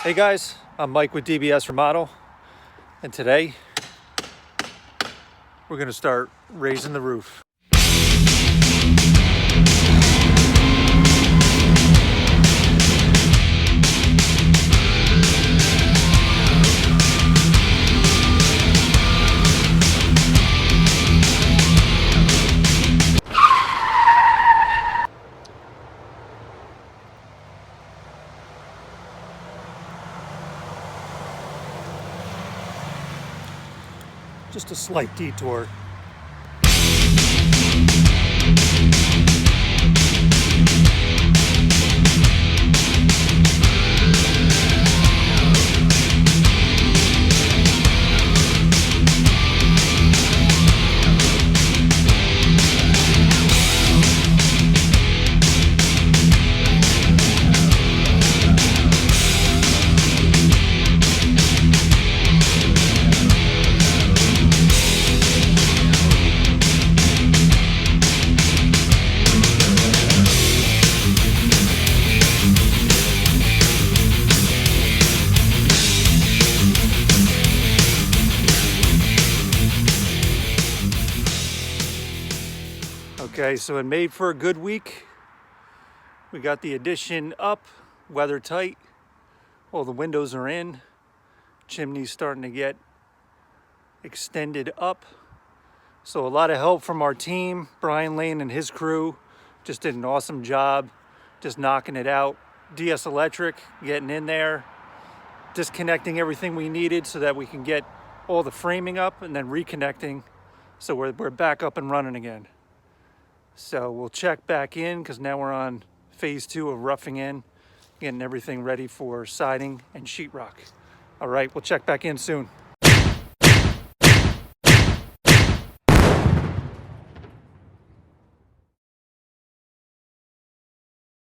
Hey guys, I'm Mike with DBS Remodel, and today we're going to start raising the roof. Just a slight detour. Okay, so it made for a good week. We got the addition up, weather tight. All the windows are in. Chimney's starting to get extended up. So a lot of help from our team. Brian Lane and his crew just did an awesome job, just knocking it out. DS Electric getting in there, disconnecting everything we needed so that we can get all the framing up and then reconnecting. So we're back up and running again. So we'll check back in because now we're on phase 2 of roughing in, getting everything ready for siding and sheetrock. All right, we'll check back in soon.